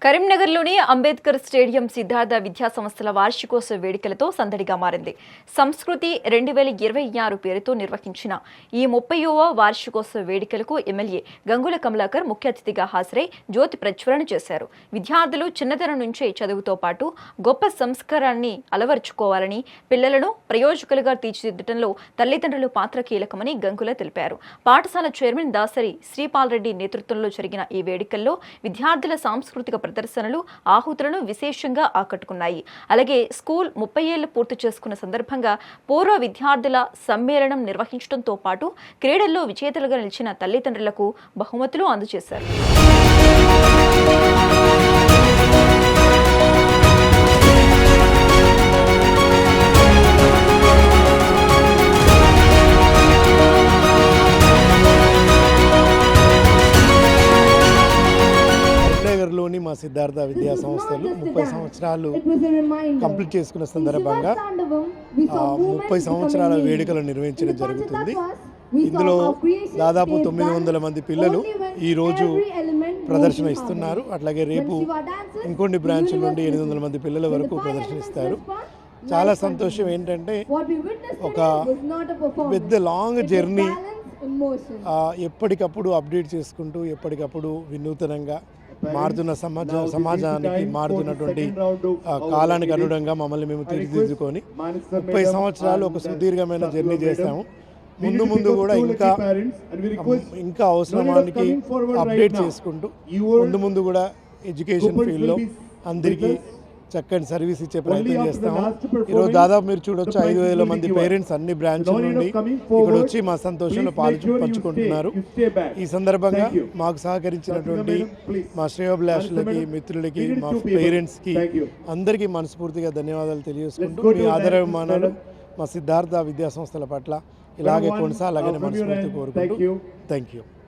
కరీంనగర్లోని అంబేద్కర్ స్టేడియం సిద్ధార్థ విద్యా సంస్థల వార్షికోత్సవ వేడుకలతో సందడిగా మారింది. సంస్కృతి 2026 పేరుతో నిర్వహించిన ఈ 30వ వార్షికోత్సవ వేడుకలకు ఎమ్మెల్యే గంగుల కమలాకర్ ముఖ్య అతిథిగా హాజరై జ్యోతి ప్రజ్వలన చేశారు. విద్యార్థులు చిన్నతనం నుంచే చదువుతో పాటు గొప్ప సంస్కారాన్ని అలవర్చుకోవాలని, పిల్లలను ప్రయోజకులుగా తీర్చిదిద్దడంలో తల్లిదండ్రుల పాత్ర కీలకమని గంగుల తెలిపారు. పాఠశాల చైర్మన్ దాసరి శ్రీపాల్ రెడ్డి నేతృత్వంలో జరిగిన ఈ వేడుకల్లో విద్యార్థుల సాంస్కృతిక ప్రదర్శనలు ఆహుతులను విశేషంగా ఆకట్టుకున్నాయి. అలాగే స్కూల్ 30 ఏళ్లు పూర్తి చేసుకున్న సందర్భంగా పూర్వ విద్యార్థుల సమ్మేళనం నిర్వహించడంతో పాటు క్రీడల్లో విజేతలుగా నిలిచిన తల్లిదండ్రులకు బహుమతులు అందజేశారు. లోని మా సిద్ధార్థ విద్యా సంస్థలు 30 సంవత్సరాలు కంప్లీట్ చేసుకున్న సందర్భంగా 30 సంవత్సరాల వేడుకలు నిర్వహించడం జరుగుతుంది. ఇందులో దాదాపు 900 మంది పిల్లలు ఈరోజు ప్రదర్శన ఇస్తున్నారు. అట్లాగే రేపు ఇంకొన్ని బ్రాంచ్ల నుండి 800 మంది పిల్లల వరకు ప్రదర్శన ఇస్తారు. చాలా సంతోషం ఏంటంటే ఒక పెద్ద లాంగ్ జర్నీ ఎప్పటికప్పుడు అప్డేట్ చేసుకుంటూ ఎప్పటికప్పుడు వినూతనంగా మారుతున్న సమాజానికి మారుతున్నటువంటి కాలానికి అనుగుణంగా మమ్మల్ని మేము తీర్చిదిద్దుకొని 30 సంవత్సరాలు ఒక సుదీర్ఘమైన జర్నీ చేస్తాము. ముందు కూడా ఇంకా అవసరానికి అప్డేట్ చేసుకుంటూ ముందు కూడా ఎడ్యుకేషన్ ఫీల్డ్లో అందరికీ చక్కని సర్వీస్ ఇచ్చే ప్రయత్నం చేస్తాము. ఈరోజు దాదాపు మీరు చూడొచ్చు 5,000 మంది పేరెంట్స్ అన్ని బ్రాంచ్ల నుండి ఇక్కడ వచ్చి మా సంతోషంలో పంచుకుంటున్నారు. ఈ సందర్భంగా మాకు సహకరించినటువంటి మా శ్రేయోభిలాషులకి, మిత్రులకి, మా పేరెంట్స్కి అందరికీ మనస్ఫూర్తిగా ధన్యవాదాలు తెలియజేసుకుంటూ మీ ఆదరాభిమానాలు మా సిద్ధార్థ విద్యా సంస్థల పట్ల ఇలాగే కొనసాగాలని మనస్ఫూర్తిగా కోరుకుంటూ థ్యాంక్ యూ.